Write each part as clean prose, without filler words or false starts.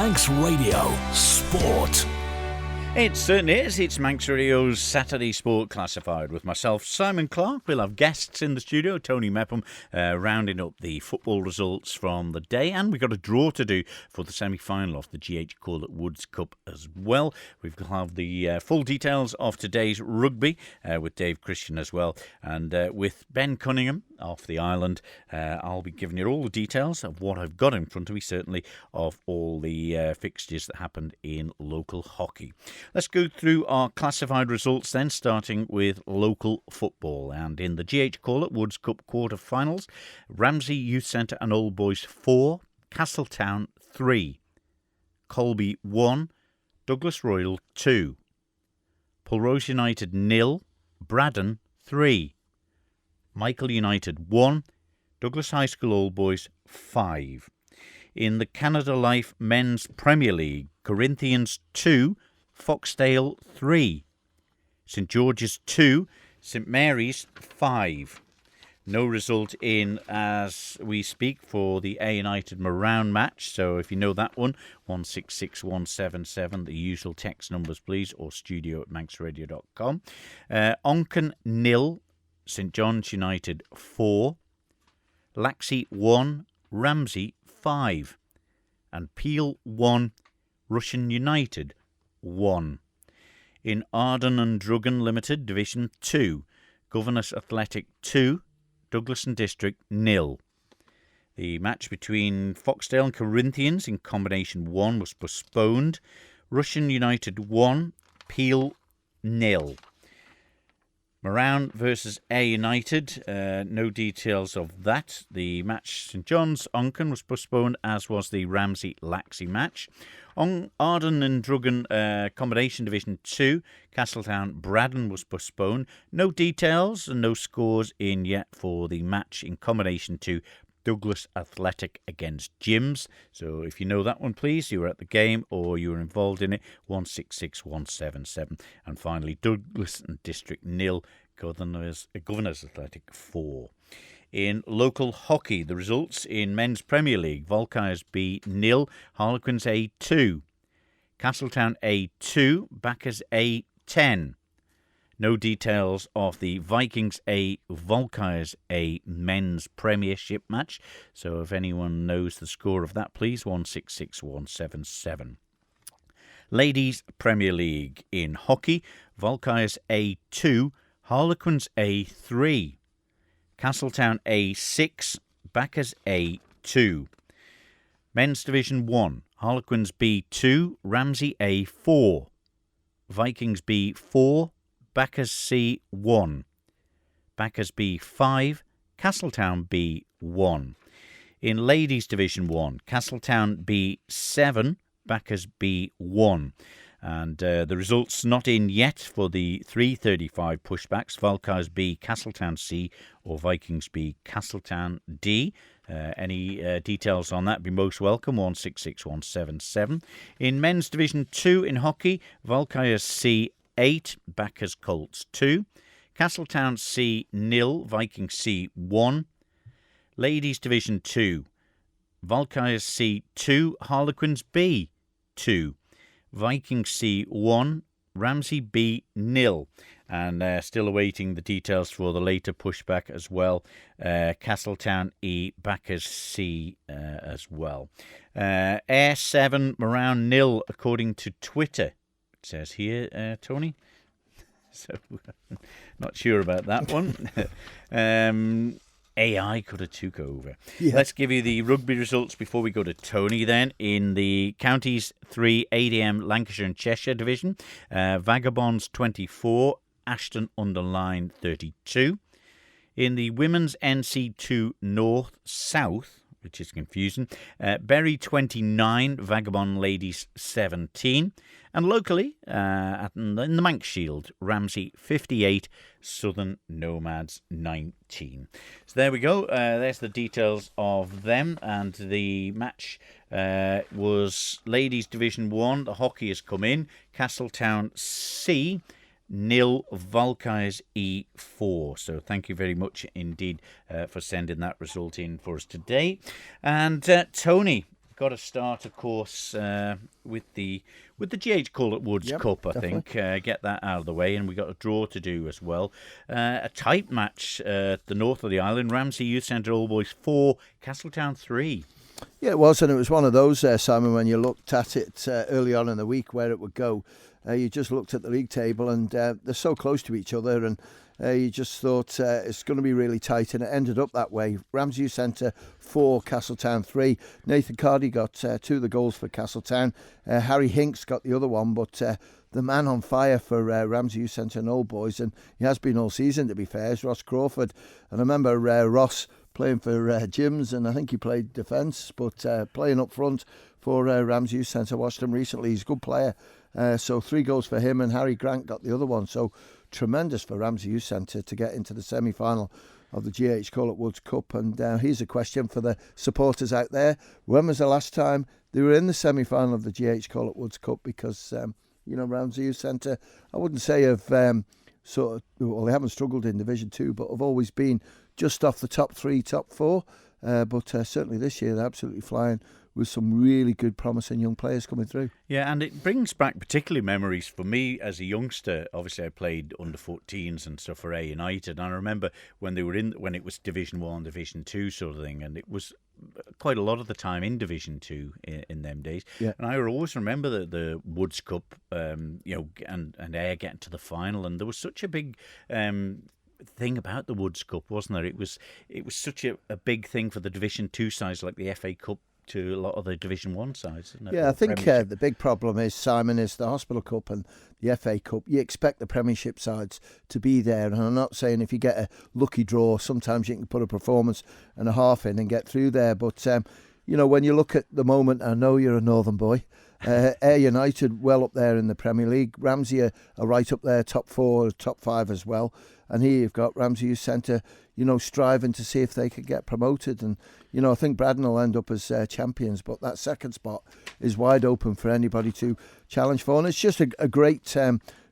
Manx Radio Sport. It certainly is. It's Manx Radio's Saturday Sport Classified with myself, Simon Clarke. We'll have guests in the studio, Tony Mepham, rounding up the football results from the day. And we've got a draw to do for the semi-final of the GH Corlett Woods Cup as well. We've got to have the full details of today's rugby with Dave Christian as well. And with Ben Cunningham off the island, I'll be giving you all the details of what I've got in front of me, certainly of all the fixtures that happened in local hockey. Let's go through our classified results then, starting with local football. And in the GH Corlett Woods Cup quarter-finals, Ramsey Youth Centre and Old Boys 4, Castletown 3, Colby 1, Douglas Royal 2, Pulrose United 0, Braddon 3, Michael United 1, Douglas High School Old Boys 5. In the Canada Life Men's Premier League, Corinthians 2, Foxdale 3, St George's 2, St Mary's 5. No result in as we speak for the A United Moran match, so if you know that one, 166177, the usual text numbers please, or studio@manxradio.com. Onken 0, St John's United 4, Laxey 1, Ramsey 5, and Peel 1, Russian United 1. In Arden and Druggan Limited, Division 2, Governors Athletic 2, Douglas and District 0. The match between Foxdale and Corinthians in Combination 1 was postponed. Russian United 1, Peel 0. Moran versus A United, no details of that. The match St John's Onken was postponed, as was the Ramsey-Laxey match. On Arden and Druggan Combination Division 2, Castletown Braddon was postponed. No details and no scores in yet for the match in Combination 2, Douglas Athletic against Jims. So if you know that one, please, you were at the game or you were involved in it, 166177. And finally, Douglas and District 0, Governors Athletic 4. In local hockey, the results in Men's Premier League, Volkires B 0, Harlequins A 2, Castletown A 2, Backers A 10. No details of the Vikings A, Volkires A men's premiership match. So if anyone knows the score of that, please, 166177. Ladies Premier League in hockey, Volkires A 2, Harlequins A 3, Castletown A 6, Backers A 2. Men's Division 1, Harlequins B 2, Ramsey A 4, Vikings B 4, Backers C 1, Backers B 5, Castletown B 1. In Ladies Division 1, Castletown B 7, Backers B 1. And the results not in yet for the 3:35 pushbacks, Volkires B, Castletown C, or Vikings B, Castletown D. Any details on that be most welcome, 166177. In Men's Division 2 in hockey, Volkires C 8, Backers Colts 2, Castletown C 0, Vikings C 1. Ladies Division 2, Volkires C 2, Harlequins B 2, Vikings C 1, Ramsey B 0. And still awaiting the details for the later pushback as well. Castletown E, Backers C as well. Air 7, Moran 0, according to Twitter. It says here, Tony. So, not sure about that one. AI could have took over. Yeah. Let's give you the rugby results before we go to Tony then. In the Counties 3 ADM Lancashire and Cheshire Division, Vagabonds 24, Ashton-under-Lyne 32. In the Women's NC2 North-South, which is confusing, Bury 29, Vagabond Ladies 17. And locally, in the Manx Shield, Ramsey 58, Southern Nomads 19. So there we go. There's the details of them. And the match was Ladies Division 1. The hockey has come in. Castletown C 0, Volkires E4. So thank you very much indeed for sending that result in for us today. And Tony, got to start, of course, with the GH Corlett Woods Cup. I think get that out of the way, and we got a draw to do as well. A tight match at the north of the island. Ramsey Youth Centre All Boys 4, Castletown 3. Yeah, it was, and it was one of those, Simon, when you looked at it early on in the week where it would go. You just looked at the league table, and they're so close to each other, and you just thought it's going to be really tight, and it ended up that way. Ramsey Youth Centre 4, Castletown 3. Nathan Cardy got 2 of the goals for Castletown. Harry Hinks got the other one, but the man on fire for Ramsey Youth Centre and Old Boys, and he has been all season, to be fair, is Ross Crawford. And I remember Ross playing for Jims, and I think he played defence, but playing up front for Ramsey Youth Centre. I watched him recently. He's a good player. So 3 goals for him, and Harry Grant got the other one. So tremendous for Ramsey Youth Centre to get into the semi-final of the GH Corlett Woods Cup. And here's a question for the supporters out there. When was the last time they were in the semi-final of the GH Corlett Woods Cup? Because, Ramsey Youth Centre, I wouldn't say have they haven't struggled in Division 2, but have always been just off the top 3, top 4. But certainly this year they're absolutely flying, with some really good, promising young players coming through. Yeah, and it brings back particularly memories for me as a youngster. Obviously, I played under 14s and stuff for A United, and I remember when it was Division 1, Division 2 sort of thing, and it was quite a lot of the time in Division 2 in them days. Yeah. And I always remember the Woods Cup, and Ayr getting to the final, and there was such a big thing about the Woods Cup, wasn't there? It was such a big thing for the Division 2 sides, like the FA Cup, to a lot of the Division 1 sides, isn't it? Yeah, I think the big problem is, Simon, is the Hospital Cup and the FA Cup. You expect the Premiership sides to be there, and I'm not saying if you get a lucky draw, sometimes you can put a performance and a half in and get through there. But, when you look at the moment, I know you're a Northern boy, Ayr United well up there in the Premier League. Ramsey are right up there, top 4, top 5 as well. And here you've got Ramsey Youth Centre, striving to see if they could get promoted. And, I think Braddon will end up as champions, but that second spot is wide open for anybody to challenge for. And it's just a great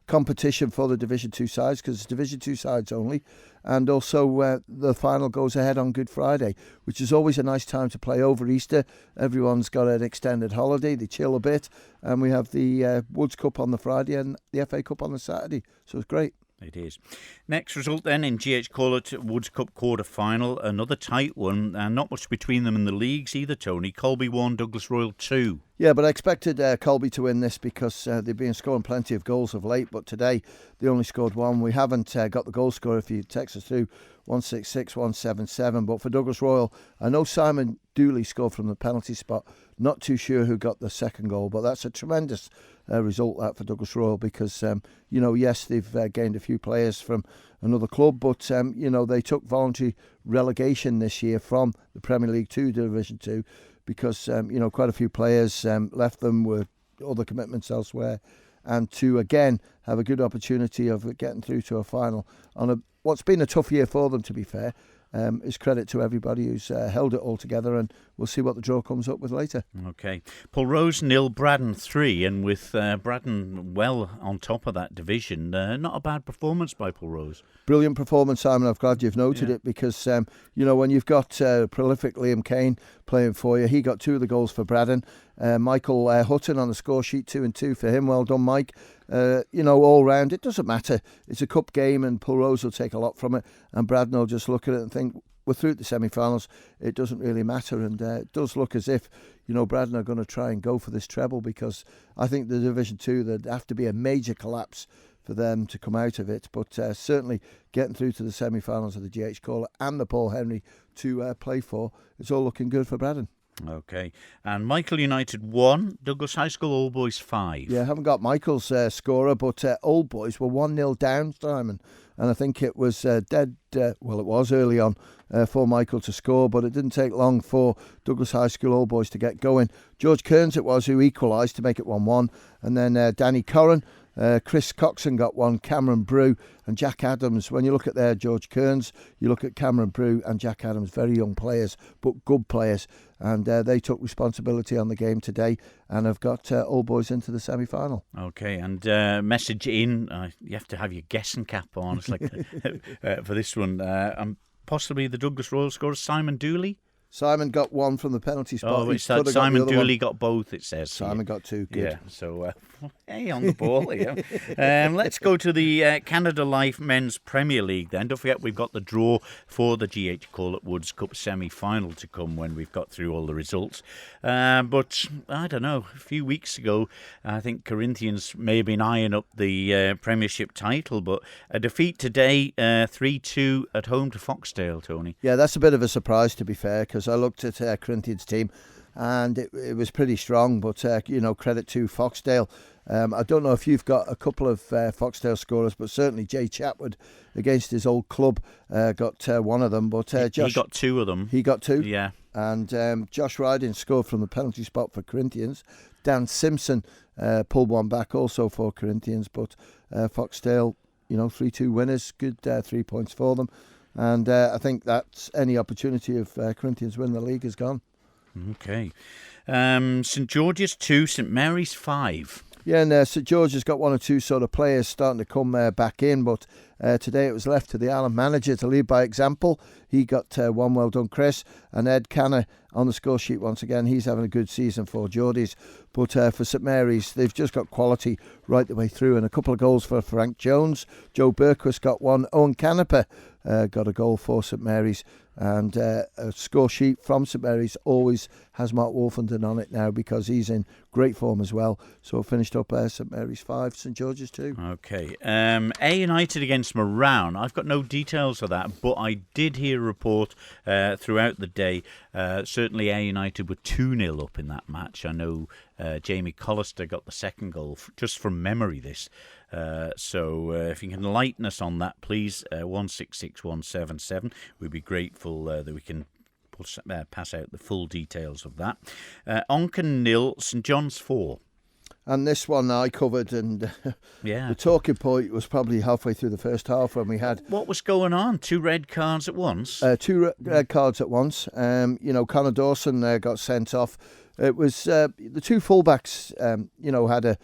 competition for the Division 2 sides, because it's Division 2 sides only. And also the final goes ahead on Good Friday, which is always a nice time to play over Easter. Everyone's got an extended holiday, they chill a bit. And we have the Woods Cup on the Friday and the FA Cup on the Saturday. So it's great. It is. Next result then in GH Corlett Woods Cup quarter-final, another tight one, and not much between them in the leagues either, Tony. Colby 1, Douglas Royal 2. Yeah, but I expected Colby to win this because they've been scoring plenty of goals of late, but today they only scored 1. We haven't got the goal scorer if you text us through 166-177, but for Douglas Royal, I know Simon Dooley scored from the penalty spot. Not too sure who got the second goal, but that's a tremendous result that for Douglas Royal because, yes, they've gained a few players from another club, but, they took voluntary relegation this year from the Premier League to Division 2 because, quite a few players left them with other commitments elsewhere, and to, again, have a good opportunity of getting through to a final on what's been a tough year for them, to be fair. Is credit to everybody who's held it all together, and we'll see what the draw comes up with later. Okay. Pulrose 0, Braddon 3, and with Braddon well on top of that division, not a bad performance by Pulrose. Brilliant performance, Simon. I'm glad you've noted it because, when you've got prolific Liam Kane playing for you, he got 2 of the goals for Braddon. Michael Hutton on the score sheet, 2 and 2 for him. Well done, Mike. All round, it doesn't matter. It's a cup game and Pulrose will take a lot from it, and Braddon will just look at it and think, we're through the semi-finals, it doesn't really matter. And it does look as if, Braddon are going to try and go for this treble, because I think the Division 2, there'd have to be a major collapse for them to come out of it. But certainly getting through to the semi-finals of the GH Corlett and the Paul Henry to play for, it's all looking good for Braddon. Okay. And Michael United 1, Douglas High School Old Boys 5. Yeah, I haven't got Michael's scorer, but Old Boys were 1-0 down, Simon. And I think it was it was early on for Michael to score, but it didn't take long for Douglas High School Old Boys to get going. George Kearns it was who equalised to make it 1-1. And then Danny Corran, Chris Coxon got 1, Cameron Brew and Jack Adams. When you look at their George Kearns, you look at Cameron Brew and Jack Adams, very young players, but good players. And they took responsibility on the game today and have got Old Boys into the semi-final. Okay, and message in, you have to have your guessing cap on. It's like for this one. And possibly the Douglas Royal scorer, Simon Dooley. Simon got one from the penalty spot. Oh, it's that Simon Dooley got both, it says. Simon got two. Good. Yeah, so, hey, on the ball here. Let's go to the Canada Life Men's Premier League then. Don't forget, we've got the draw for the GH Corlett Woods Cup semi-final to come when we've got through all the results. But, I don't know, a few weeks ago, I think Corinthians may have been eyeing up the Premiership title, but a defeat today, 3-2 at home to Foxdale, Tony. Yeah, that's a bit of a surprise, to be fair, because I looked at Corinthians' team and it was pretty strong, but credit to Foxdale. I don't know if you've got a couple of Foxdale scorers, but certainly Jay Chatwood against his old club got one of them. But Josh, he got two of them. He got two? Yeah. And Josh Ryden scored from the penalty spot for Corinthians. Dan Simpson pulled one back also for Corinthians, but Foxdale, 3-2 winners, good 3 points for them. And I think that's any opportunity of Corinthians winning the league is gone. Okay. St George's 2, St Mary's 5. Yeah, and St George has got one or two sort of players starting to come back in, but today it was left to the Allen manager to lead by example. He got one, well done, Chris, and Ed Canner on the score sheet once again. He's having a good season for Geordies, but for St Mary's, they've just got quality right the way through, and a couple of goals for Frank Jones. Joe Burquist got one. Owen Canepa got a goal for St Mary's, and a score sheet from St Mary's always has Mark Wolfenden on it now because he's in great form as well. So finished up St Mary's 5, St George's 2. Okay. A United against Moran. I've got no details of that, but I did hear a report throughout the day. Certainly A United were 2-0 up in that match. I know Jamie Collister got the second goal, just from memory this. So if you can enlighten us on that, please, 166177. We'd be grateful that we can pass out the full details of that. Onken 0, St John's 4. And this one I covered, and yeah, the talking point was probably halfway through the first half when we had... What was going on? 2 red cards at once? 2 red cards at once. Connor Dawson got sent off. It was the 2 fullbacks, had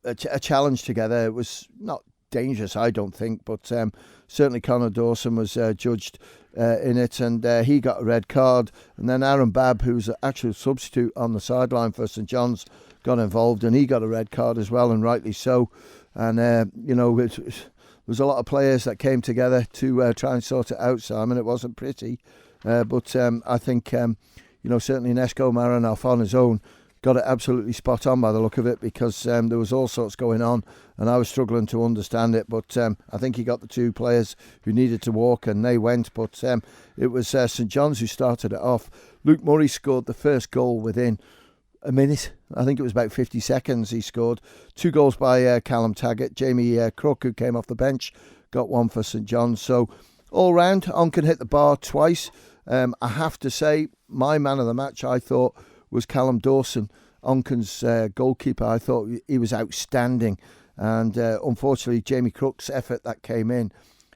a challenge together. It was not dangerous, I don't think, but certainly Connor Dawson was judged in it, and he got a red card. And then Aaron Babb, who's an actual substitute on the sideline for St John's, got involved, and he got a red card as well, and rightly so. And it was a lot of players that came together to try and sort it out, Simon. It wasn't pretty, but I think certainly Nesko Maranoff on his own got it absolutely spot on by the look of it, because there was all sorts going on and I was struggling to understand it, but I think he got the 2 players who needed to walk and they went. But it was St John's who started it off. Luke Murray scored the first goal within a minute. I think it was about 50 seconds he scored. 2 goals by Callum Taggart. Jamie Crook, who came off the bench, got one for St John's. So all round, Onken hit the bar twice. I have to say, my man of the match, I thought, was Callum Dawson, Onken's goalkeeper. I thought he was outstanding, and unfortunately Jamie Crook's effort that came in,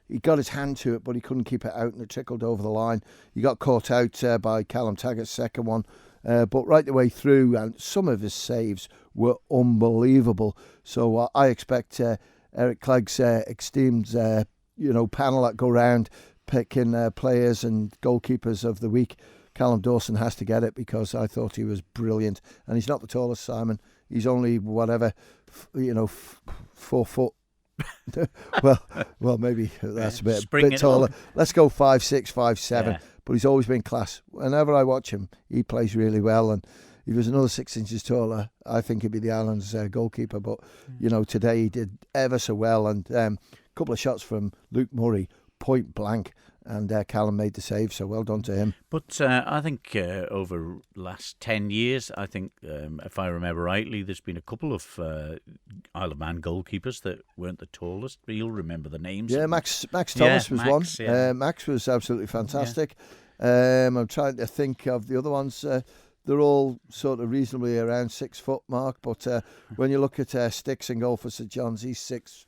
he got his hand to it but he couldn't keep it out and it trickled over the line. He got caught out by Callum Taggart's second one, but right the way through, and some of his saves were unbelievable. So I expect Eric Clegg's esteemed panel that go round picking players and goalkeepers of the week, Callum Dawson has to get it, because I thought he was brilliant. And he's not the tallest, Simon. He's only 4 foot. well, maybe that's a bit taller. Let's go 5'6", 5'7". Yeah. But he's always been class. Whenever I watch him, he plays really well. And if he was another 6 inches taller, I think he'd be the Island's goalkeeper. But today he did ever so well. And a couple of shots from Luke Murray, point blank. And Callum made the save, so well done to him. But I think over the last 10 years, I think, if I remember rightly, there's been a couple of Isle of Man goalkeepers that weren't the tallest, but you'll remember the names. Yeah, Max Thomas was one. Yeah. Max was absolutely fantastic. Yeah. I'm trying to think of the other ones. They're all sort of reasonably around 6 foot mark, but when you look at Sticks in goal for St John's, he's 6'6",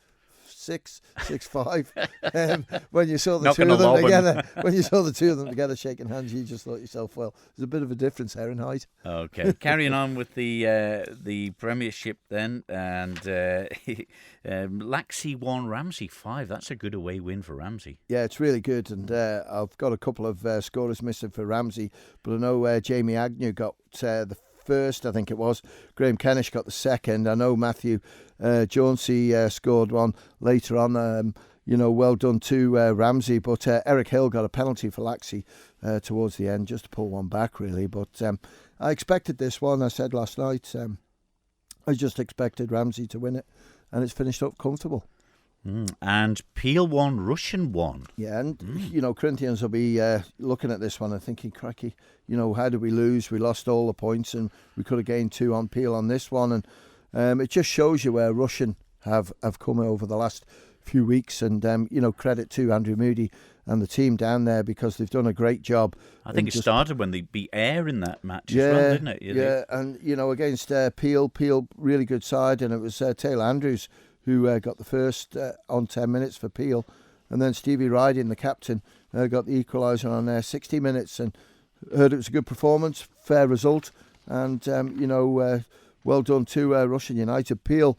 6'6", 6'5". When you saw the Not two gonna of them lob 'em. together, when you saw the two of them together shaking hands, you just thought to yourself, well, there's a bit of a difference there in height. Okay, carrying on with the Premiership then, and Laxey 1, Ramsey 5. That's a good away win for Ramsey. Yeah, it's really good, and I've got a couple of scorers missing for Ramsey, but I know Jamie Agnew got the first, I think it was. Graham Kennish got the second. I know Matthew Jonesy scored one later on. Well done to Ramsey, but Eric Hill got a penalty for Laxey towards the end, just to pull one back, really. But I expected this one. I said last night, I just expected Ramsey to win it, and it's finished up comfortable. And Peel 1, Russian 1. Yeah, and, Corinthians will be looking at this one and thinking, cracky, how did we lose? We lost all the points and we could have gained 2 on Peel on this one. And it just shows you where Russian have come over the last few weeks. And, credit to Andrew Moody and the team down there, because they've done a great job. I think it started when they beat Ayr in that match as well, didn't it? Yeah, and, against Peel, really good side. And it was Taylor Andrews who got the first on 10 minutes for Peel. And then Stevie Riding, the captain, got the equaliser on 60 minutes. And heard it was a good performance, fair result. And, well done to Russian United. Peel,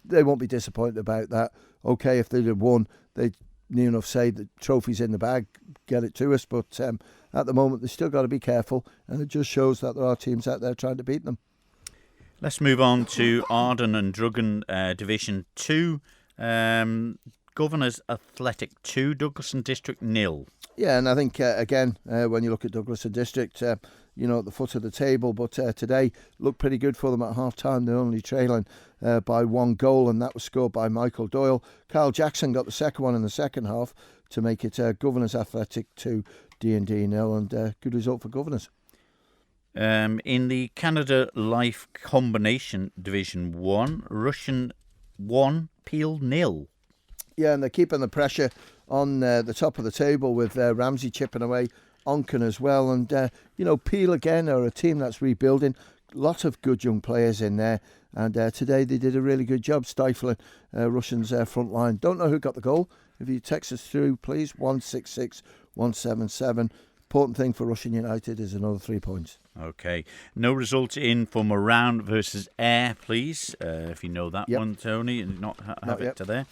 they won't be disappointed about that. OK, if they'd have won, they'd near enough say the trophy's in the bag, get it to us. But at the moment, they've still got to be careful. And it just shows that there are teams out there trying to beat them. Let's move on to Arden and Druggan Division 2. Governors Athletic 2, Douglaston District 0. Yeah, and I think, again, when you look at Douglaston District, at the foot of the table, but today looked pretty good for them at half-time. They're only trailing by 1 goal, and that was scored by Michael Doyle. Carl Jackson got the second one in the second half to make it Governors Athletic 2, D&D 0, and good result for Governors. In the Canada Life Combination Division 1, Russian 1, Peel 0. Yeah, and they're keeping the pressure on the top of the table with Ramsey chipping away, Onken as well. And, Peel again are a team that's rebuilding. Lot of good young players in there. And today they did a really good job stifling Russians' front line. Don't know who got the goal. If you text us through, please, 166 177. Important thing for Russian United is another 3 points. Okay. No result in for Moran versus Ayr, please. If you know that one, Tony, and not have it to there.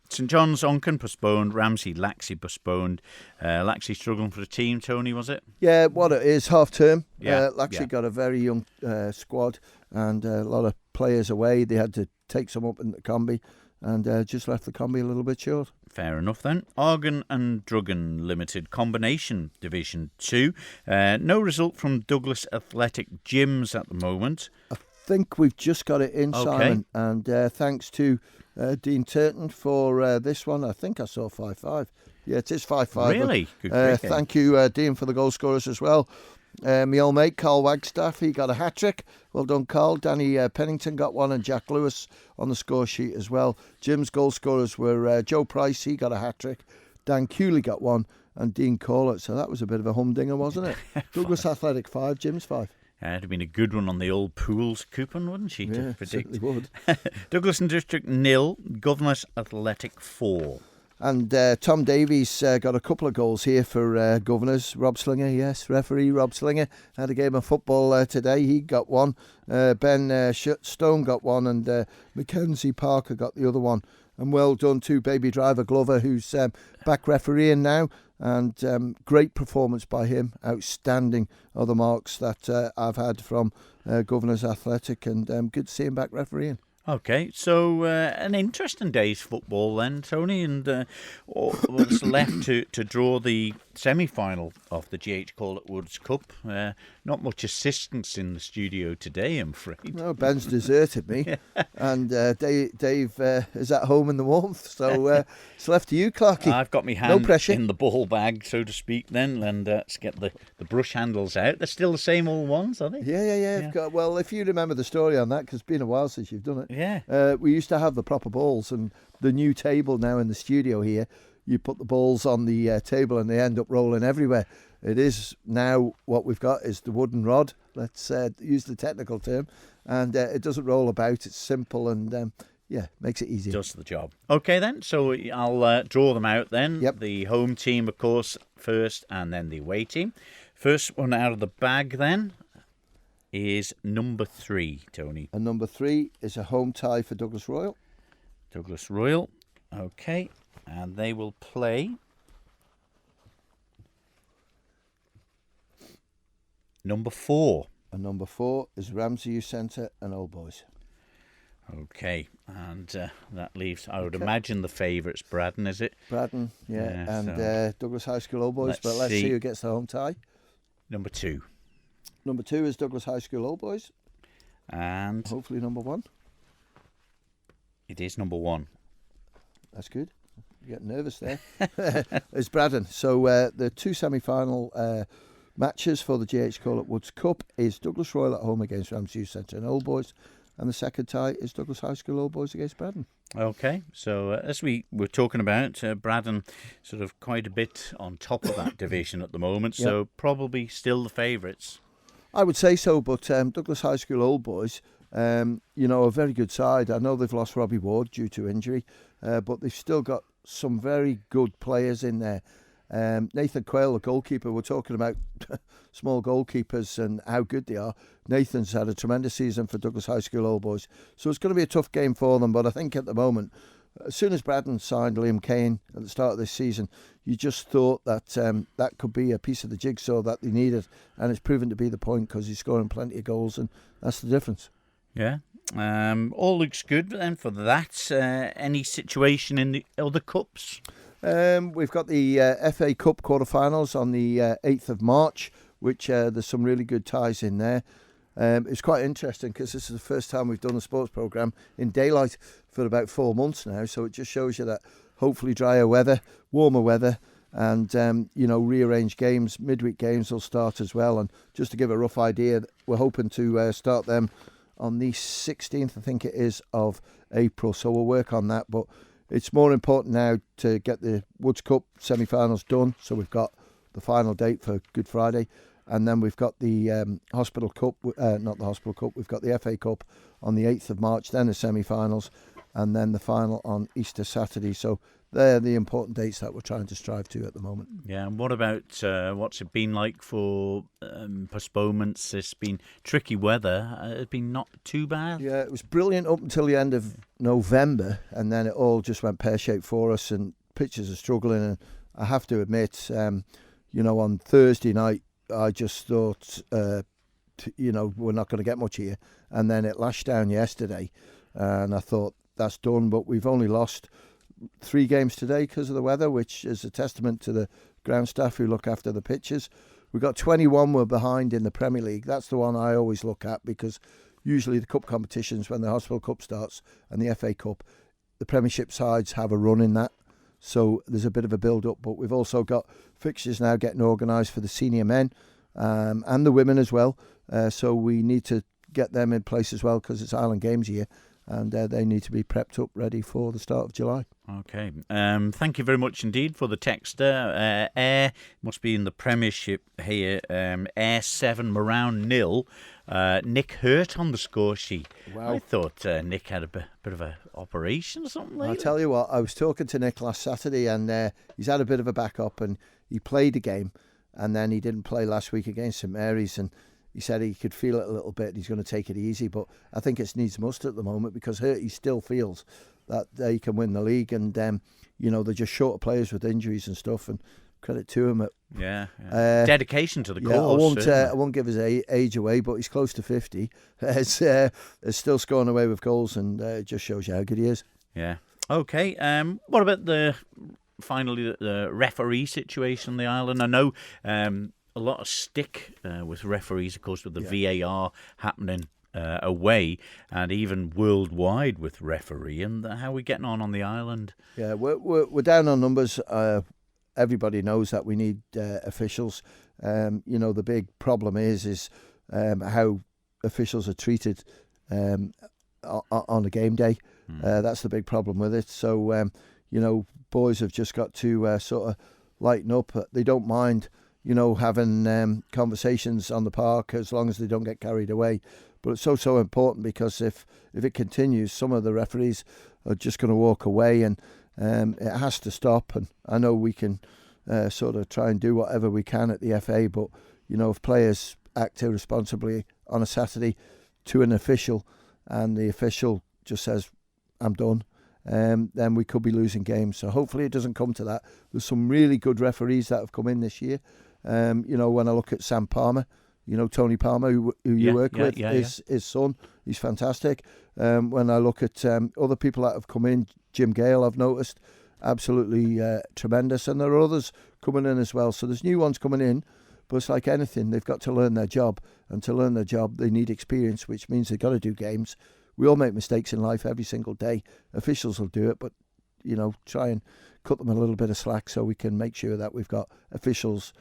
St John's Onken postponed. Ramsey Laxey postponed. Laxey struggling for the team, Tony, was it? Yeah, what it is, half term. Yeah. Laxey got a very young squad and a lot of players away. They had to take some up in the combi and just left the combi a little bit short. Fair enough then. Arden and Druggan Limited Combination Division 2. No result from Douglas Athletic Gyms at the moment. I think we've just got it in, Simon. And thanks to Dean Turton for this one. I think I saw 5-5. Yeah, it is 5-5. Really? Good thank you, Dean, for the goal scorers as well. My old mate, Carl Wagstaff, he got a hat-trick. Well done, Carl. Danny Pennington got one and Jack Lewis on the score sheet as well. Jim's goal scorers were Joe Price, he got a hat-trick. Dan Cooley got one and Dean Corlett. So that was a bit of a humdinger, wasn't it? Douglas Athletic 5, Jim's 5. It'd have been a good one on the old Pools coupon, wouldn't she, to predict? Certainly would. Douglaston District 0, Governors Athletic 4. And Tom Davies got a couple of goals here for Governors. Rob Slinger, yes, referee Rob Slinger had a game of football today. He got one. Ben Stone got one, and Mackenzie Parker got the other one. And well done to Baby Driver Glover, who's back refereeing now. And great performance by him. Outstanding are the marks that I've had from Governors Athletic, and good to see him back refereeing. Okay, so an interesting day's football then, Tony, and what's left to draw the semi-final of the GH Corlett Woods Cup. Not much assistance in the studio today, I'm afraid. No, Ben's deserted me, and Dave is at home in the warmth, so it's left to you, Clarke. I've got my hand in the ball bag, so to speak, then, and let's get the brush handles out. They're still the same old ones, are they? Yeah. Well, if you remember the story on that, because it's been a while since you've done it. Yeah. We used to have the proper balls, and the new table now in the studio here, you put the balls on the table and they end up rolling everywhere. It is now what we've got is the wooden rod. Let's use the technical term, and it doesn't roll about. It's simple, and makes it easier. Does the job. Okay, then. So I'll draw them out then. Yep. The home team, of course, first, and then the away team. First one out of the bag then is number 3, Tony. And number 3 is a home tie for Douglas Royal. Douglas Royal. Okay. And they will play number 4. And number 4 is Ramsey Youth Centre and Old Boys. Okay, and that leaves, I would imagine, the favourites, Braddon, is it? Braddon, and Douglas High School Old Boys. But let's see who gets the home tie. Number 2. Number 2 is Douglas High School Old Boys. And hopefully number 1. It is number 1. That's good. You're getting nervous there. It's Braddon. So the 2 semi-final matches for the GH Corlett Woods Cup is Douglas Royal at home against Ramsey Youth Centre and Old Boys. And the second tie is Douglas High School Old Boys against Braddon. Okay, so as we were talking about, Braddon sort of quite a bit on top of that division at the moment, so probably still the favourites. I would say so, but Douglas High School Old Boys, a very good side. I know they've lost Robbie Ward due to injury, but they've still got some very good players in there. Nathan Quayle, the goalkeeper, we're talking about small goalkeepers and how good they are. Nathan's had a tremendous season for Douglas High School Old Boys, so it's going to be a tough game for them. But I think at the moment, as soon as Braddon signed Liam Kane at the start of this season, you just thought that that could be a piece of the jigsaw that they needed, and it's proven to be the point because he's scoring plenty of goals, and that's the difference. Yeah. All looks good then for that. Any situation in the other cups? We've got the FA Cup quarterfinals on the 8th of March, which there's some really good ties in there. It's quite interesting because this is the first time we've done a sports programme in daylight for about 4 months now, so it just shows you that hopefully drier weather, warmer weather, and rearranged games, midweek games will start as well. And just to give a rough idea, we're hoping to start them on the 16th, I think it is, of April, so we'll work on that. But it's more important now to get the Woods Cup semi-finals done. So we've got the final date for Good Friday. And then we've got the Hospital Cup, not the Hospital Cup, we've got the FA Cup on the 8th of March, then the semi-finals, and then the final on Easter Saturday. So they're the important dates that we're trying to strive to at the moment. Yeah, and what about what's it been like for postponements? It's been tricky weather. It's been not too bad. Yeah, it was brilliant up until the end of November, and then it all just went pear-shaped for us, and pitches are struggling. And I have to admit, on Thursday night, I just thought, we're not going to get much here. And then it lashed down yesterday, and I thought, that's done. But we've only lost 3 games today because of the weather, which is a testament to the ground staff who look after the pitches. We've got 21 we're behind in the Premier League. That's the one I always look at, because usually the cup competitions, when the Hospital Cup starts and the FA Cup, the Premiership sides have a run in that. So there's a bit of a build-up, but we've also got fixtures now getting organised for the senior men and the women as well. So we need to get them in place as well, because it's Island Games here, and they need to be prepped up ready for the start of July. Okay. Thank you very much indeed for the texter. Ayr must be in the Premiership here. Ayr 7, Moran 0. Nick Hurt on the score sheet. Wow. I thought Nick had a bit of an operation or something like that. I'll tell you what, I was talking to Nick last Saturday, and he's had a bit of a back-up, and he played a game, and then he didn't play last week against St Mary's, and he said he could feel it a little bit and he's going to take it easy, but I think it's needs must at the moment, because he still feels that they can win the league, and they're just short of players with injuries and stuff, and credit to him. Dedication to the cause. I won't give his age away, but he's close to 50. Is still scoring away with goals, and it just shows you how good he is. Yeah. Okay. What about finally the referee situation on the island? I know a lot of stick with referees, of course, with the VAR happening away, and even worldwide with referee. And how are we getting on the island? Yeah, we're down on numbers. Everybody knows that we need officials. The big problem is how officials are treated on a game day. That's the big problem with it. So, boys have just got to sort of lighten up. They don't mind, having conversations on the park as long as they don't get carried away. But it's so important, because if it continues, some of the referees are just going to walk away, and it has to stop. And I know we can sort of try and do whatever we can at the FA, but if players act irresponsibly on a Saturday to an official, and the official just says, "I'm done," then we could be losing games. So hopefully it doesn't come to that. There's some really good referees that have come in this year. When I look at Sam Palmer, Tony Palmer, who you work with, his son, he's fantastic. When I look at other people that have come in, Jim Gale, I've noticed, absolutely tremendous. And there are others coming in as well. So there's new ones coming in, but it's like anything, they've got to learn their job. And to learn their job, they need experience, which means they've got to do games. We all make mistakes in life every single day. Officials will do it, but, try and cut them a little bit of slack so we can make sure that we've got officials,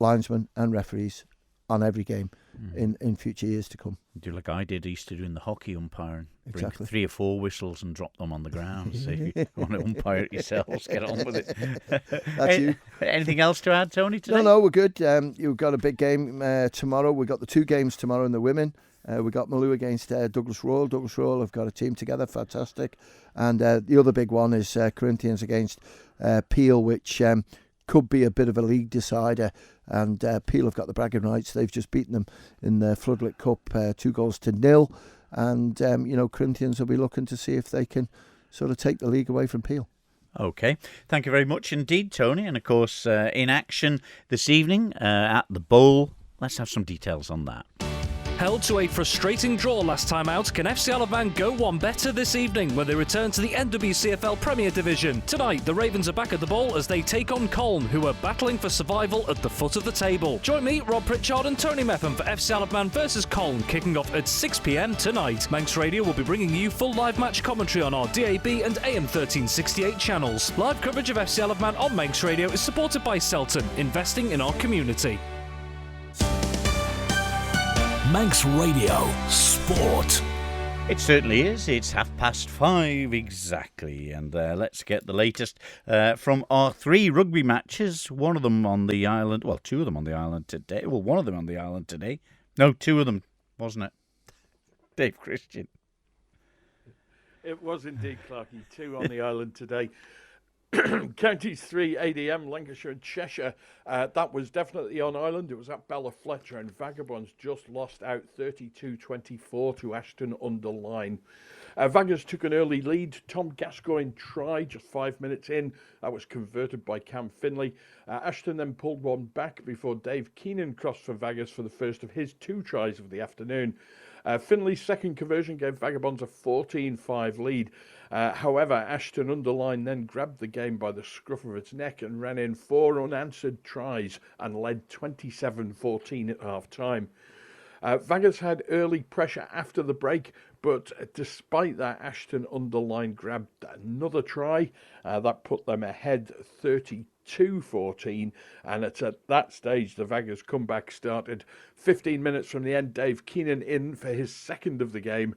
linesmen and referees on every game in future years to come. Do like I did used to do in the hockey umpiring. Bring Exactly. 3 or 4 whistles and drop them on the ground. So if you want to umpire it yourselves, get on with it. That's you. Anything else to add, Tony, today? No, we're good. You've got a big game tomorrow. We've got the 2 games tomorrow in the women. We got Malou against Douglas Royal. Douglas Royal have got a team together, fantastic. And the other big one is Corinthians against Peel, which could be a bit of a league decider. And Peel have got the bragging rights. They've just beaten them in the Floodlit Cup 2-0. And, Corinthians will be looking to see if they can sort of take the league away from Peel. Okay. Thank you very much indeed, Tony. And, of course, in action this evening at the Bowl. Let's have some details on that. Held to a frustrating draw last time out, can FC Isle of Man go one better this evening when they return to the NWCFL Premier Division? Tonight, the Ravens are back at the Bowl as they take on Colne, who are battling for survival at the foot of the table. Join me, Rob Pritchard and Tony Mepham for FC Isle of Man versus Colne, kicking off at 6 p.m. tonight. Manx Radio will be bringing you full live match commentary on our DAB and AM 1368 channels. Live coverage of FC Isle of Man on Manx Radio is supported by Selton, investing in our community. Manx Radio Sport. It certainly is. It's 5:30 exactly. And let's get the latest from our 3 rugby matches. One of them on the island. Well, 2 of them on the island today. Well, one of them on the island today. No, 2 of them, wasn't it? Dave Christian. It was indeed, Clarke. 2 on the island today. Counties 3, ADM, Lancashire and Cheshire. That was definitely on island. It was at Bella Fletcher, and Vagabonds just lost out 32-24 to Ashton-under-Lyne. Vaggers took an early lead. Tom Gascoigne tried just 5 minutes in. That was converted by Cam Finlay. Ashton then pulled one back before Dave Keenan crossed for Vaggers for the first of his 2 tries of the afternoon. Finlay's second conversion gave Vagabonds a 14-5 lead. However, Ashton-under-Lyne then grabbed the game by the scruff of its neck and ran in 4 unanswered tries and led 27-14 at half-time. Vaggers had early pressure after the break, but despite that, Ashton-under-Lyne grabbed another try. That put them ahead 32-14, and it's at that stage the Vaggers comeback started. 15 minutes from the end, Dave Keenan in for his second of the game.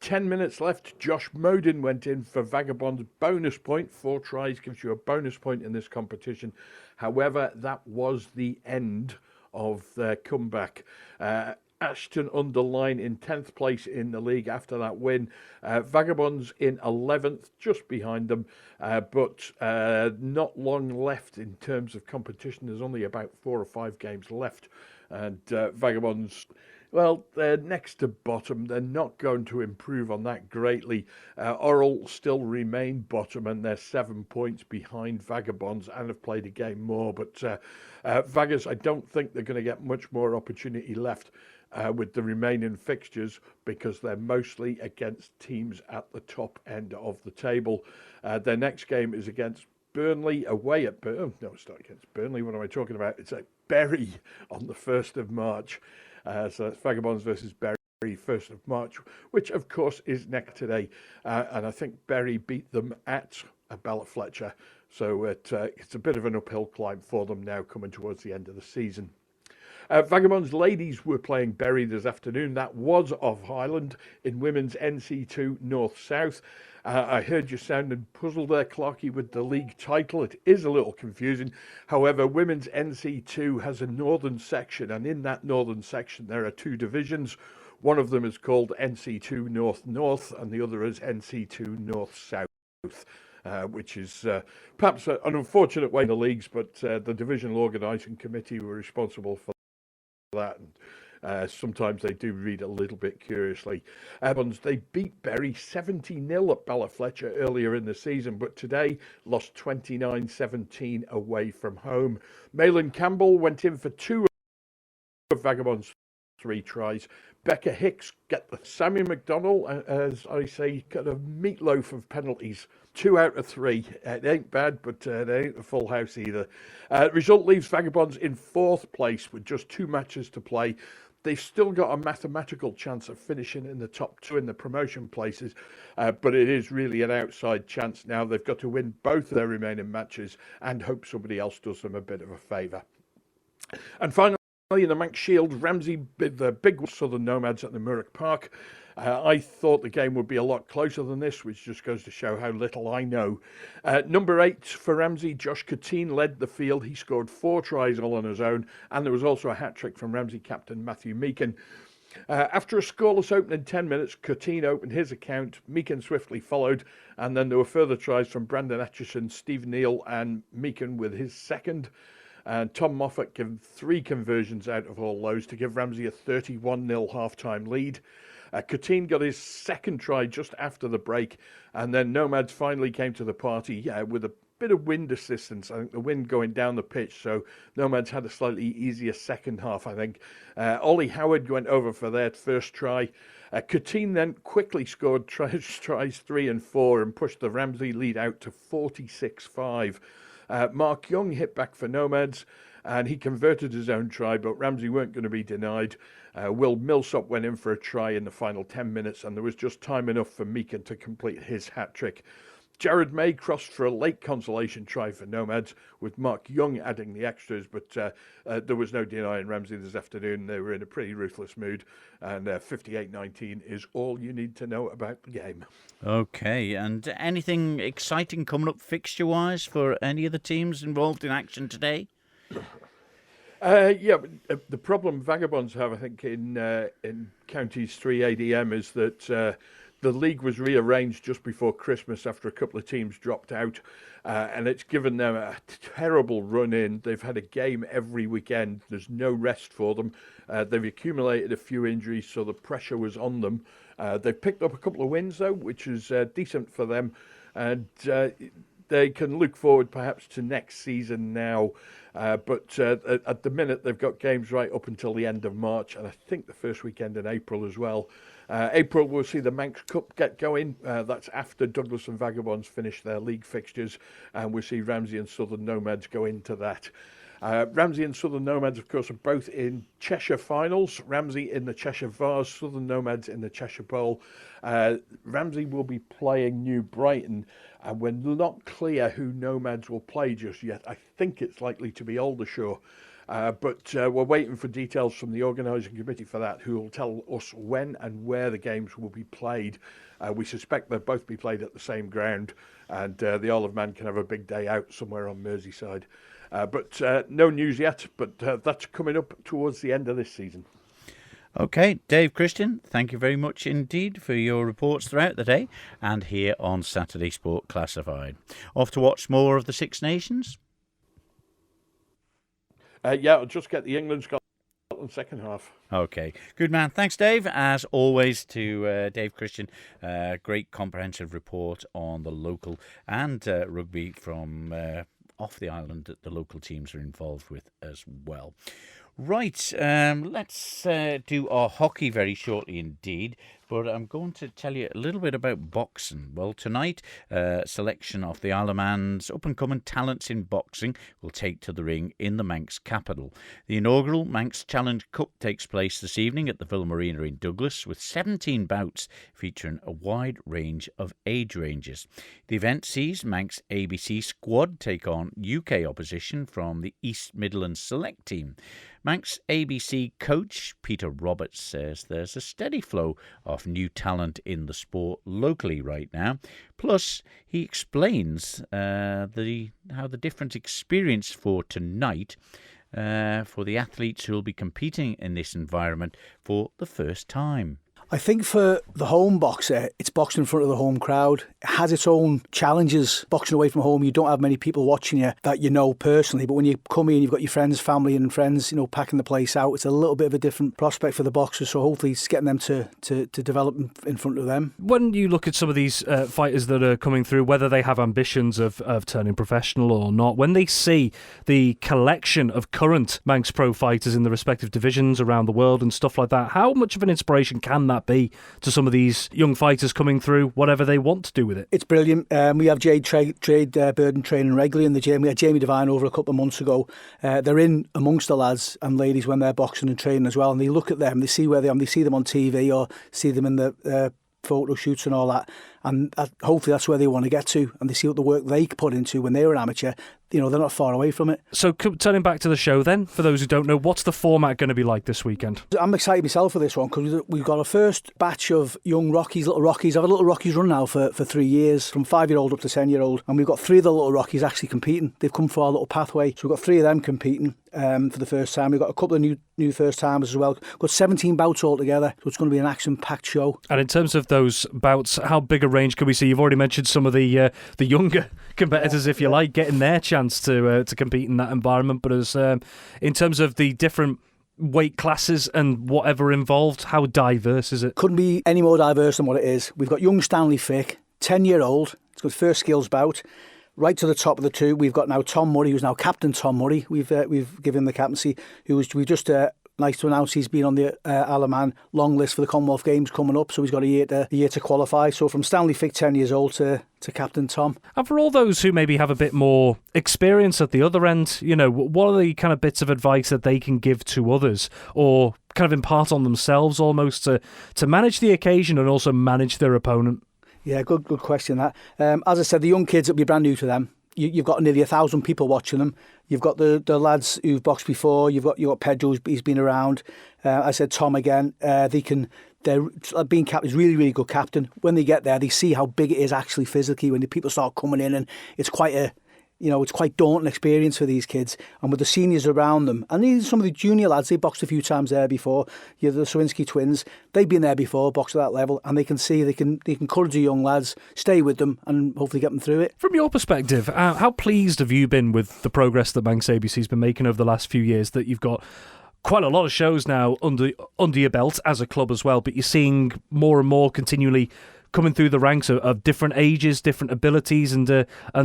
10 minutes left, Josh Modin went in for Vagabond's bonus point. 4 tries gives you a bonus point in this competition. However, that was the end of their comeback. Ashton-under-Lyne in 10th place in the league after that win. Vagabonds in 11th, just behind them, but not long left in terms of competition. There's only about 4 or 5 games left, and Vagabonds, well, they're next to bottom. They're not going to improve on that greatly. Orrell still remain bottom, and they're 7 points behind Vagabonds and have played a game more. But Vaggers, I don't think they're going to get much more opportunity left with the remaining fixtures, because they're mostly against teams at the top end of the table. Their next game is against Burnley away at Burnley. No, it's not against Burnley. What am I talking about? It's at Bury on the 1st of March. So that's Vagabonds versus Bury, 1st of March, which of course is next today. And I think Bury beat them at Bella Fletcher. So it's a bit of an uphill climb for them now coming towards the end of the season. Vagabonds ladies were playing Bury this afternoon. That was off Highland in women's NC2 North-South. I heard you sounding puzzled there, Clarke, with the league title. It is a little confusing. However, women's NC2 has a northern section, and in that northern section there are two divisions. One of them is called NC2 North-North, and the other is NC2 North-South. Which is perhaps an unfortunate way in the leagues, but the divisional organising committee were responsible for that. And sometimes they do read a little bit curiously. They beat Bury 70-0 at Ballafletcher earlier in the season, but today lost 29-17 away from home. Malin Campbell went in for 2 of Vagabond's 3 tries. Becca Hicks get the Sammy McDonnell, as I say, kind of meatloaf of penalties. 2 out of 3. It ain't bad, but it ain't a full house either. Result leaves Vagabonds in 4th place with just 2 matches to play. They've still got a mathematical chance of finishing in the top 2 in the promotion places, but it is really an outside chance now. They've got to win both their remaining matches and hope somebody else does them a bit of a favour. And finally, in the Manx Shield, Ramsey beat the big Southern Nomads at the Murrock Park. I thought the game would be a lot closer than this, which just goes to show how little I know. Number 8 for Ramsey, Josh Catine, led the field. He scored 4 tries all on his own, and there was also a hat-trick from Ramsey captain Matthew Meakin. After a scoreless opening 10 minutes, Catine opened his account, Meakin swiftly followed, and then there were further tries from Brandon Atchison, Steve Neal and Meakin with his second. And Tom Moffat gave 3 conversions out of all those to give Ramsey a 31-0 half-time lead. Catine got his second try just after the break, and then Nomads finally came to the party with a bit of wind assistance. I think the wind going down the pitch, so Nomads had a slightly easier second half, I think. Ollie Howard went over for their first try. Catine then quickly scored tries 3 and 4 and pushed the Ramsey lead out to 46-5. Mark Young hit back for Nomads, and he converted his own try, but Ramsey weren't going to be denied. Will Millsop went in for a try in the final 10 minutes, and there was just time enough for Meakin to complete his hat-trick. Jared May crossed for a late consolation try for Nomads, with Mark Young adding the extras, but there was no denying Ramsey this afternoon. They were in a pretty ruthless mood, and 58-19 is all you need to know about the game. Okay, and anything exciting coming up fixture-wise for any of the teams involved in action today? The problem Vagabonds have, I think, in Counties 3 ADM is that the league was rearranged just before Christmas after a couple of teams dropped out, and it's given them a terrible run in. They've had a game every weekend. There's no rest for them. They've accumulated a few injuries, so the pressure was on them. They've picked up a couple of wins, though, which is decent for them, and they can look forward perhaps to next season now. But at the minute, they've got games right up until the end of March, and I think the first weekend in April as well. April, we'll see the Manx Cup get going. That's after Douglas and Vagabonds finish their league fixtures, and we'll see Ramsey and Southern Nomads go into that. Ramsey and Southern Nomads, of course, are both in Cheshire finals. Ramsey in the Cheshire Vase, Southern Nomads in the Cheshire Bowl. Ramsey will be playing New Brighton, and we're not clear who Nomads will play just yet. I think it's likely to be Aldershot. But we're waiting for details from the organising committee for that, who will tell us when and where the games will be played. We suspect they'll both be played at the same ground, and the Isle of Man can have a big day out somewhere on Merseyside. But no news yet, but that's coming up towards the end of this season. Okay, Dave Christian, thank you very much indeed for your reports throughout the day and here on Saturday Sport Classified. Off to watch more of the Six Nations? I'll just get the England-Scotland second half. Okay, good man. Thanks, Dave. As always, to Dave Christian, great comprehensive report on the local and rugby from off the island that the local teams are involved with as well. Right, let's do our hockey very shortly indeed. but I'm going to tell you a little bit about boxing. Well, tonight, a selection of the Isle of Man's up-and-coming talents in boxing will take to the ring in the Manx capital. The inaugural Manx Challenge Cup takes place this evening at the Mepham Arena in Douglas, with 17 bouts featuring a wide range of age ranges. The event sees Manx ABC squad take on UK opposition from the East Midlands select team. Manx ABC coach Peter Roberts says there's a steady flow of new talent in the sport locally right now. Plus, he explains how the different experience for tonight for the athletes who will be competing in this environment for the first time. I think for the home boxer, it's boxing in front of the home crowd. It has its own challenges. Boxing away from home, you don't have many people watching you that you know personally. But when you come in, you've got your friends, family and friends, packing the place out. It's a little bit of a different prospect for the boxers. So hopefully it's getting them to develop in front of them. When you look at some of these fighters that are coming through, whether they have ambitions of turning professional or not, when they see the collection of current Manx pro fighters in the respective divisions around the world and stuff like that, how much of an inspiration can that be to some of these young fighters coming through, whatever they want to do with it? It's brilliant. We have Jade Burden training regularly in the gym. We had Jamie Devine over a couple of months ago. They're in amongst the lads and ladies when they're boxing and training as well, and they look at them, they see where they are, they see them on TV or see them in the photo shoots and all that, and hopefully that's where they want to get to, and they see what the work they put into when they were an amateur. They're not far away from it. So turning back to the show then, for those who don't know, what's the format going to be like this weekend? I'm excited myself for this one because we've got our first batch of young Rockies, little Rockies. I've had little Rockies run now for 3 years, from 5-year-old up to 10-year-old, and we've got 3 of the little Rockies actually competing. They've come through our little pathway, so we've got 3 of them competing for the first time. We've got a couple of new first timers as well. We've got 17 bouts altogether, so it's going to be an action-packed show. And in terms of those bouts, how big a range can we see? You've already mentioned some of the younger competitors, if you like, getting their chance to compete in that environment. But as in terms of the different weight classes and whatever involved, how diverse is it? Couldn't be any more diverse than what it is. We've got young Stanley Fick, 10-year-old. It's got his first skills bout. Right to the top of the 2, we've got now Tom Murray, who's now Captain Tom Murray. We've given him the captaincy. We just nice to announce he's been on the Isle of Man long list for the Commonwealth Games coming up, so he's got a year to qualify. So from Stanley Fick, 10 years old, to Captain Tom. And for all those who maybe have a bit more experience at the other end, what are the kind of bits of advice that they can give to others, or kind of impart on themselves almost, to manage the occasion and also manage their opponent? Yeah, good question that. As I said, the young kids, it'll be brand new to them. You've got nearly 1,000 people watching them. You've got the lads who've boxed before. You've got Pedro, he's been around. I said Tom again. They're being captain is really, really good captain. When they get there, they see how big it is actually physically. When the people start coming in, and it's quite a it's quite daunting experience for these kids. And with the seniors around them, and even some of the junior lads, they boxed a few times there before. The Sawinski twins, they've been there before, boxed at that level, and they can see they can encourage the young lads, stay with them, and hopefully get them through it. From your perspective, how pleased have you been with the progress that Manx ABC's been making over the last few years? That you've got quite a lot of shows now under your belt as a club as well, but you're seeing more and more continually coming through the ranks of different ages, different abilities, and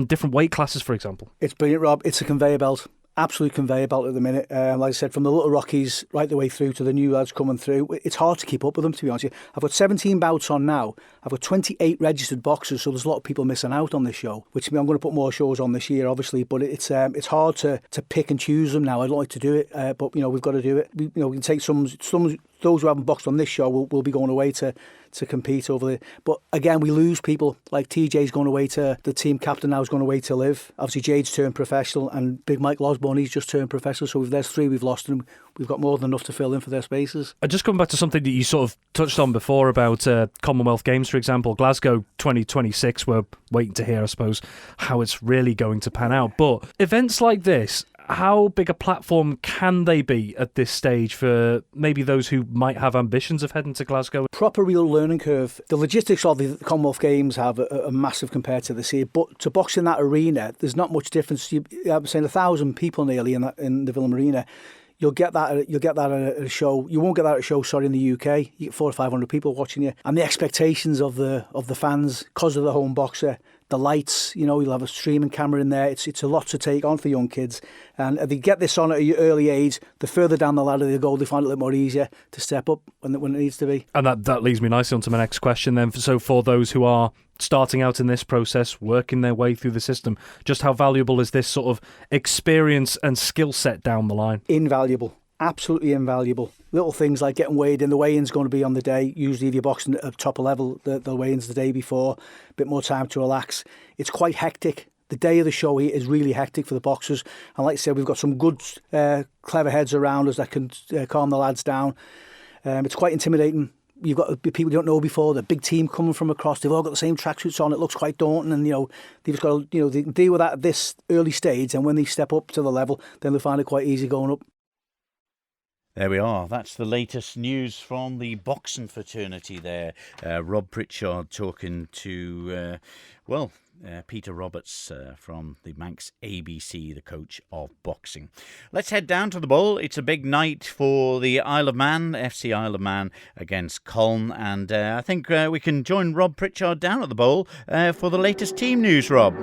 different weight classes, for example. It's brilliant, Rob. It's a conveyor belt. Absolute conveyor belt at the minute. Like I said, from the little Rockies right the way through to the new lads coming through. It's hard to keep up with them, to be honest with you. I've got 17 bouts on now. I've got 28 registered boxers, so there's a lot of people missing out on this show, which I'm going to put more shows on this year, obviously, but it's hard to pick and choose them now. I'd like to do it, but we've got to do it. We can take some those who haven't boxed on this show will be going away to compete over there. But again, we lose people. Like TJ's going away to the team captain now is going away to live. Obviously, Jade's turned professional, and Big Mike Losborne, he's just turned professional. So there's 3 we've lost, and we've got more than enough to fill in for their spaces. Just coming back to something that you sort of touched on before about Commonwealth Games, for example, Glasgow 2026. We're waiting to hear, I suppose, how it's really going to pan out. But events like this, how big a platform can they be at this stage for maybe those who might have ambitions of heading to Glasgow? Proper real learning curve. The logistics of the Commonwealth Games have a massive compared to this year, but to box in that arena, there's not much difference. I'm saying 1,000 people nearly in the Mepham Arena. You'll get that at a show. You won't get that at a show, in the UK. You get 400 or 500 people watching you, and the expectations of the fans, because of the home boxer, the lights, you'll have a streaming camera in there. It's a lot to take on for young kids. And if they get this on at an early age, the further down the ladder they go, they find it a little more easier to step up when it needs to be. And that leads me nicely onto my next question then. So for those who are starting out in this process, working their way through the system, just how valuable is this sort of experience and skill set down the line? Invaluable. Absolutely invaluable. Little things like getting weighed in. The weigh-in's going to be on the day. Usually if you're boxing at top level, the weigh-in's the day before. A bit more time to relax. It's quite hectic. The day of the show here is really hectic for the boxers. And like I said, we've got some good, clever heads around us that can calm the lads down. It's quite intimidating. You've got people you don't know before, the big team coming from across, they've all got the same tracksuits on, it looks quite daunting, and they've just got to, they can deal with that at this early stage, and when they step up to the level, then they find it quite easy going up. There we are. That's the latest news from the boxing fraternity there. Rob Pritchard talking to, Peter Roberts from the Manx ABC, the coach of boxing. Let's head down to the bowl. It's a big night for the Isle of Man, FC Isle of Man against Colne. And I think we can join Rob Pritchard down at the bowl for the latest team news, Rob.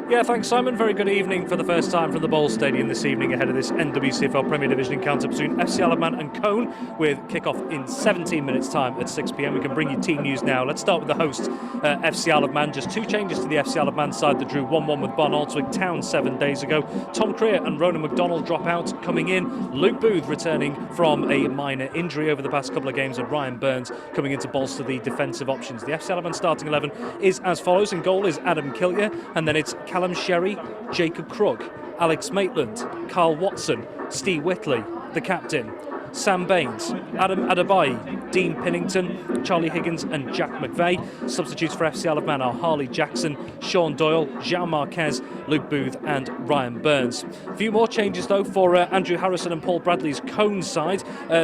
Yeah, thanks, Simon. Very good evening for the first time from the Bowl Stadium this evening ahead of this NWCFL Premier Division encounter between FC Isle of Man and Colne, with kick-off in 17 minutes' time at 6 p.m. We can bring you team news now. Let's start with the host, FC Isle of Man. Just two changes to the FC Isle of Man side that drew 1-1 with Barnoldswick Town 7 days ago. Tom Creer and Ronan McDonald drop out. Coming in, Luke Booth returning from a minor injury over the past couple of games, and Ryan Burns coming in to bolster the defensive options. The FC Isle of Man starting 11 is as follows. In goal is Adam Killier, and then it's Callum Sherry, Jacob Krug, Alex Maitland, Carl Watson, Steve Whitley, the captain, Sam Baines, Adam Adebayi, Dean Pinnington, Charlie Higgins and Jack McVeigh. Substitutes for FC Isle of Man are Harley Jackson, Sean Doyle, Jean Marquez, Luke Booth and Ryan Burns. A few more changes though for Andrew Harrison and Paul Bradley's Colne side.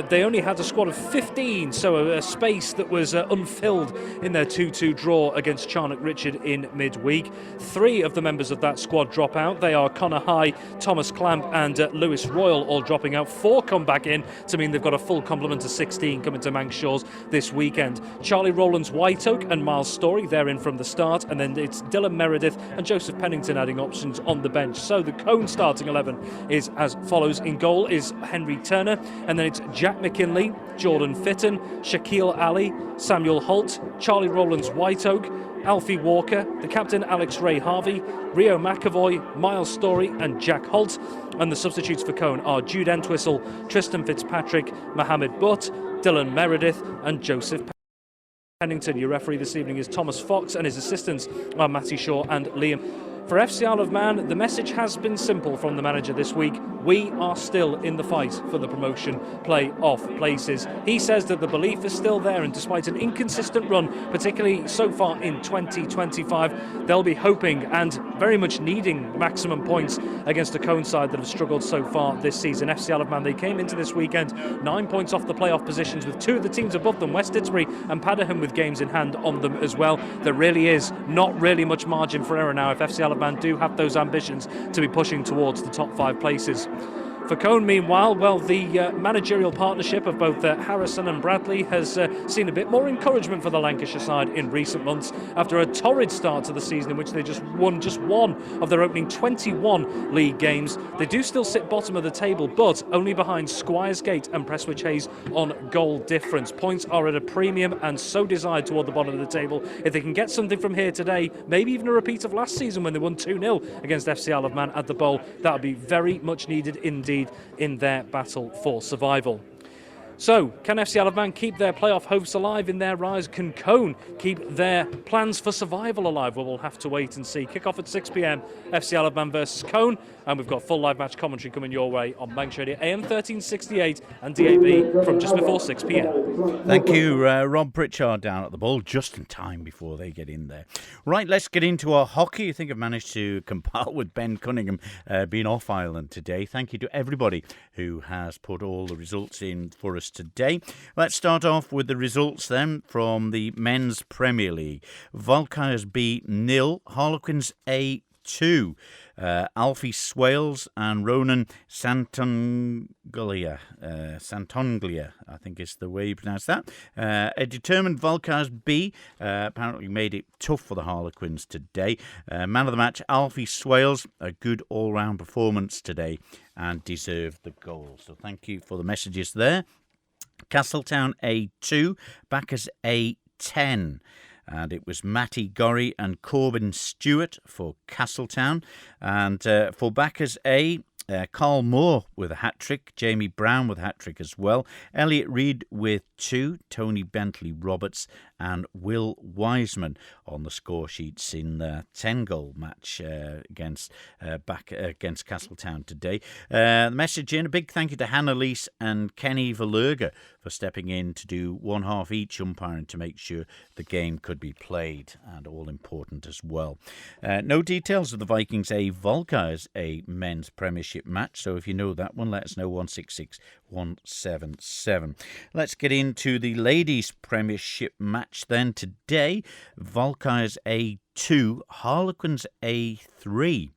They only had a squad of 15, so a space that was unfilled in their 2-2 draw against Charnock Richard in midweek. 3 of the members of that squad drop out. They are Connor High, Thomas Clamp and Lewis Royal all dropping out. 4 come back in to mean they've got a full complement of 16 coming to Manx Shores this weekend. Charlie Rowlands White Oak and Miles Story, they're in from the start, and then it's Dylan Meredith and Joseph Pennington adding options on the bench. So the Colne starting 11 is as follows. In goal is Henry Turner, and then it's Jack McKinley, Jordan Fitton, Shaquille Ali, Samuel Holt, Charlie Rowlands White Oak, Alfie Walker, the captain Alex Ray Harvey, Rio McAvoy, Miles Story and Jack Holt. And the substitutes for Colne are Jude Entwistle, Tristan Fitzpatrick, Mohammed Butt, Dylan Meredith and Joseph Pennington. Your referee this evening is Thomas Fox, and his assistants are Matty Shaw and Liam. For FC Isle of Man, the message has been simple from the manager this week. We are still in the fight for the promotion play-off places. He says that the belief is still there, and despite an inconsistent run, particularly so far in 2025, they'll be hoping and very much needing maximum points against a Colne side that have struggled so far this season. FC Isle of Man, they came into this weekend 9 points off the playoff positions, with 2 of the teams above them, West Didsbury and Padiham, with games in hand on them as well. There really is not really much margin for error now if FC Isle of Man do have those ambitions to be pushing towards the top 5 places. For Colne, meanwhile, well, the managerial partnership of both Harrison and Bradley has seen a bit more encouragement for the Lancashire side in recent months after a torrid start to the season in which they just won one of their opening 21 league games. They do still sit bottom of the table, but only behind Squiresgate and Prestwich Hayes on goal difference. Points are at a premium and so desired toward the bottom of the table. If they can get something from here today, maybe even a repeat of last season when they won 2-0 against FC Isle of Man at the Bowl, that would be very much needed indeed in their battle for survival. So, can FC Isle of Man keep their playoff hopes alive in their rise? Can Colne keep their plans for survival alive? Well, we'll have to wait and see. Kick off at 6 p.m, FC Isle of Man versus Colne, and we've got full live match commentary coming your way on Manx Radio AM 1368 and DAB from just before 6 p.m. Thank you, Rob Pritchard down at the ball, just in time before they get in there. Right, let's get into our hockey. I think I've managed to compile with Ben Cunningham being off Ireland today. Thank you to everybody who has put all the results in for us today. Let's start off with the results then from the Men's Premier League. Volkers B 0, Harlequins A 2. Alfie Swales and Ronan Santonglia, I think is the way you pronounce that. A determined Volcars B apparently made it tough for the Harlequins today. Man of the match, Alfie Swales, a good all-round performance today and deserved the goal. So thank you for the messages there. Castletown A2, Backers A10. And it was Matty Gorry and Corbin Stewart for Castletown. And for Backers A, Carl Moore with a hat-trick, Jamie Brown with a hat-trick as well, Elliot Reid with 2, Tony Bentley Roberts and Will Wiseman on the score sheets in the 10-goal match against Castletown today. The message in, a big thank you to Hannah Leese and Kenny Valerga for stepping in to do one half each umpiring to make sure the game could be played, and all important as well. No details of the Vikings A Volcars A men's premiership match, so if you know that one, let us know. 166 177. Let's get into the ladies premiership match then today. Volcars A2, Harlequins A3.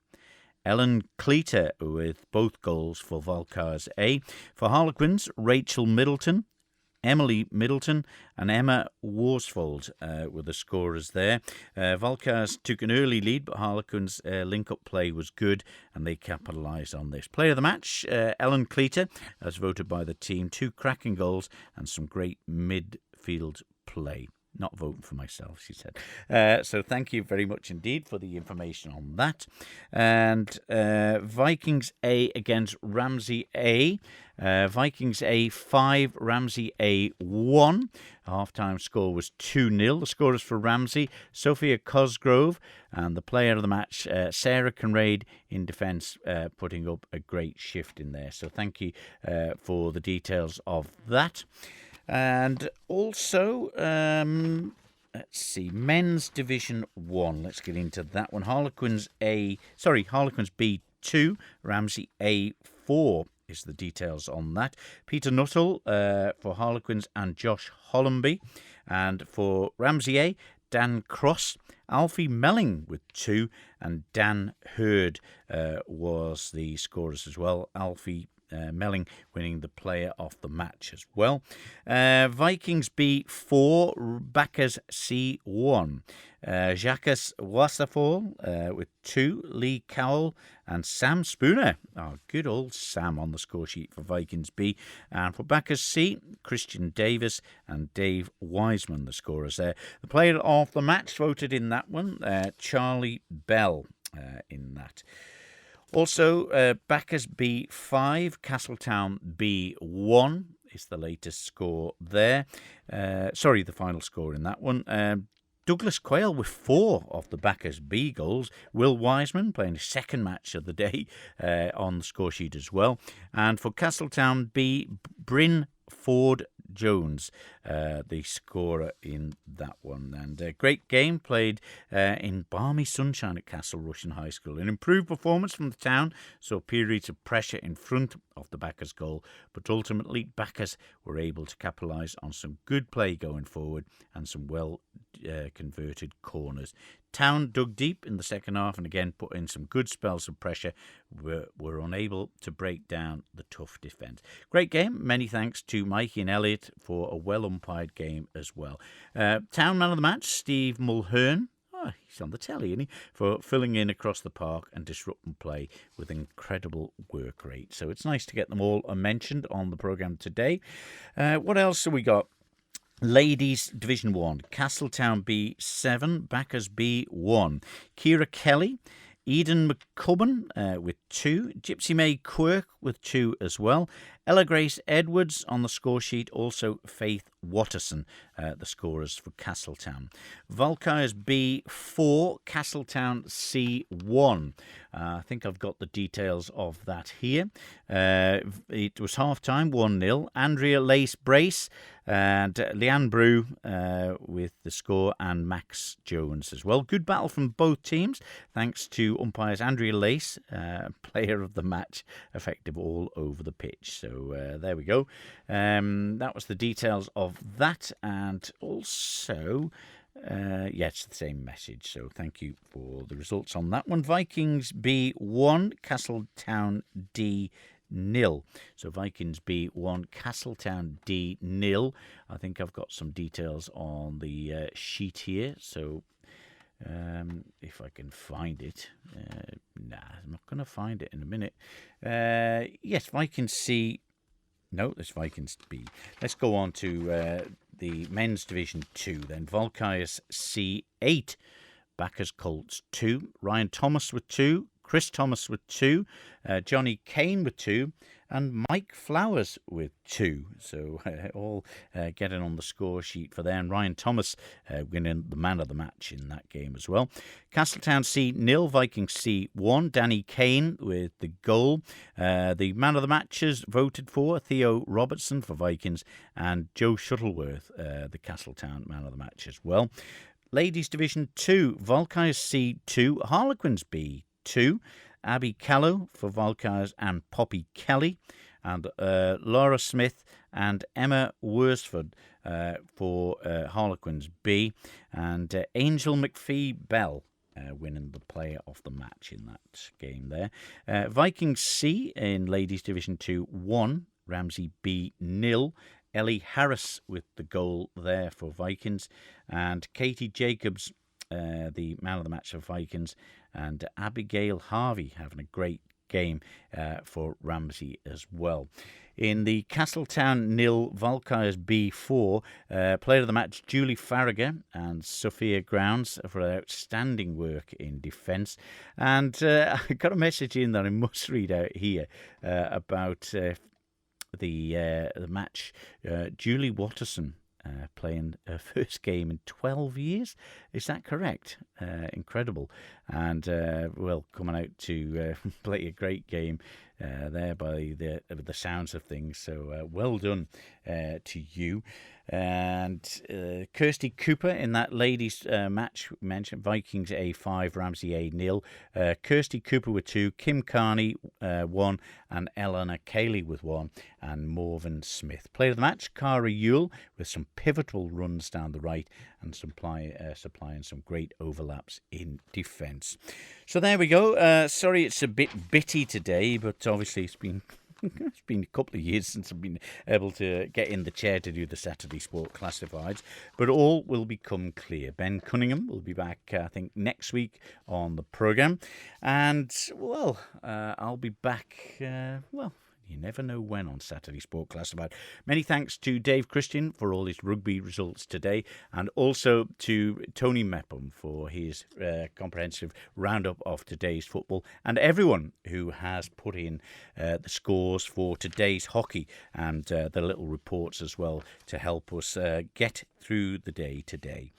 Ellen Cleater with both goals for Volcars A. For Harlequins, Rachel Middleton, Emily Middleton and Emma Worsfold were the scorers there. Volcars took an early lead, but Harlequins' link-up play was good and they capitalised on this. Player of the match, Ellen Cleater, as voted by the team. 2 cracking goals and some great midfield play. Not voting for myself, she said. So thank you very much indeed for the information on that. And Vikings A against Ramsey A. Vikings A 5, Ramsey A 1. Half-time score was 2-0. The scorers for Ramsey, Sophia Cosgrove, and the player of the match, Sarah Conrade, in defence, putting up a great shift in there. So thank you for the details of that. And also, let's see, Men's Division 1. Let's get into that one. Harlequins B2, Ramsey A4 is the details on that. Peter Nuttall for Harlequins and Josh Hollenby. And for Ramsey A, Dan Cross, Alfie Melling with 2, and Dan Hurd was the scorers as well. Alfie Melling winning the player of the match as well. Vikings B4, Backers C1. Jacques Wasserfall with 2, Lee Cowell and Sam Spooner. Oh, good old Sam on the score sheet for Vikings B. And for Backers C, Christian Davis and Dave Wiseman, the scorers there. The player of the match voted in that one, Charlie Bell in that. Also, Backers B5, Castletown B1 is the latest score there. The final score in that one. Douglas Quayle with 4 of the Backers B goals. Will Wiseman playing his second match of the day on the score sheet as well. And for Castletown B, Bryn Ford Jones, the scorer in that one. And a great game played in balmy sunshine at Castle Rushen High School. An improved performance from the town, saw periods of pressure in front of the Backers goal, but ultimately Backers were able to capitalise on some good play going forward and some well converted corners. Town dug deep in the second half and again put in some good spells of pressure, were unable to break down the tough defence. Great game. Many thanks to Mikey and Elliot for a well-umpired game as well. Town man of the match, Steve Mulhern. Oh, he's on the telly, isn't he? For filling in across the park and disrupting play with incredible work rate. So it's nice to get them all mentioned on the programme today. What else have we got? Ladies Division 1, Castletown B7, Backers B1. Kira Kelly, Eden McCubbin with 2, Gypsy May Quirk with 2 as well. Ella Grace Edwards on the score sheet, also Faith Watterson, the scorers for Castletown. Volcars B4, Castletown C1. I think I've got the details of that here. It was half-time, 1-0. Andrea Lace Brace and Leanne Brew with the score, and Max Jones as well. Good battle from both teams, thanks to umpires Andrea Lace, player of the match, effective all over the pitch. So there we go. That was the details of that. And also, Yeah, it's the same message. So thank you for the results on that one. Vikings B1, Castletown D 0. So Vikings B1, Castletown D 0. I think I've got some details on the sheet here. So if I can find it. Nah, I'm not going to find it in a minute. Yes, Vikings C. No, that's Vikings B. Let's go on to the men's Division 2 then. Volkayers C8, Backers Colts 2, Ryan Thomas with 2, Chris Thomas with 2, Johnny Kane with 2, and Mike Flowers with 2. So all getting on the score sheet for there. And Ryan Thomas winning the man of the match in that game as well. Castletown C0, Vikings C1. Danny Kane with the goal. The man of the matches voted for Theo Robertson for Vikings and Joe Shuttleworth, the Castletown man of the match as well. Ladies Division 2, Volkayers C2, Harlequins B2. Abby Callow for Volkayers and Poppy Kelly, and Laura Smith and Emma Worsford for Harlequins B, and Angel McPhee Bell winning the player of the match in that game there. Vikings C in Ladies Division 2 1, Ramsey B 0. Ellie Harris with the goal there for Vikings, and Katie Jacobs, the man of the match for Vikings, and Abigail Harvey having a great game for Ramsey as well. In the Castletown 0, Volkayers B4, player of the match Julie Farragher and Sophia Grounds for outstanding work in defence. And I got a message in that I must read out here about the match. Julie Watterson playing her first game in 12 years. Is that correct? Incredible. And, coming out to play a great game there by the sounds of things. So well done to you. And Kirsty Cooper in that ladies match we mentioned, Vikings A5, Ramsey A0. Kirsty Cooper with 2, Kim Carney 1, and Eleanor Cayley with 1, and Morven Smith. Player of the match, Cara Yule, with some pivotal runs down the right and supplying some great overlaps in defence. So there we go. Sorry it's a bit bitty today, but obviously it's been a couple of years since I've been able to get in the chair to do the Saturday Sport Classifieds, but all will become clear. Ben Cunningham will be back, I think, next week on the programme, and, I'll be back, you never know when on Saturday Sport Classified. Many thanks to Dave Christian for all his rugby results today, and also to Tony Mepham for his comprehensive roundup of today's football, and everyone who has put in the scores for today's hockey and the little reports as well to help us get through the day today.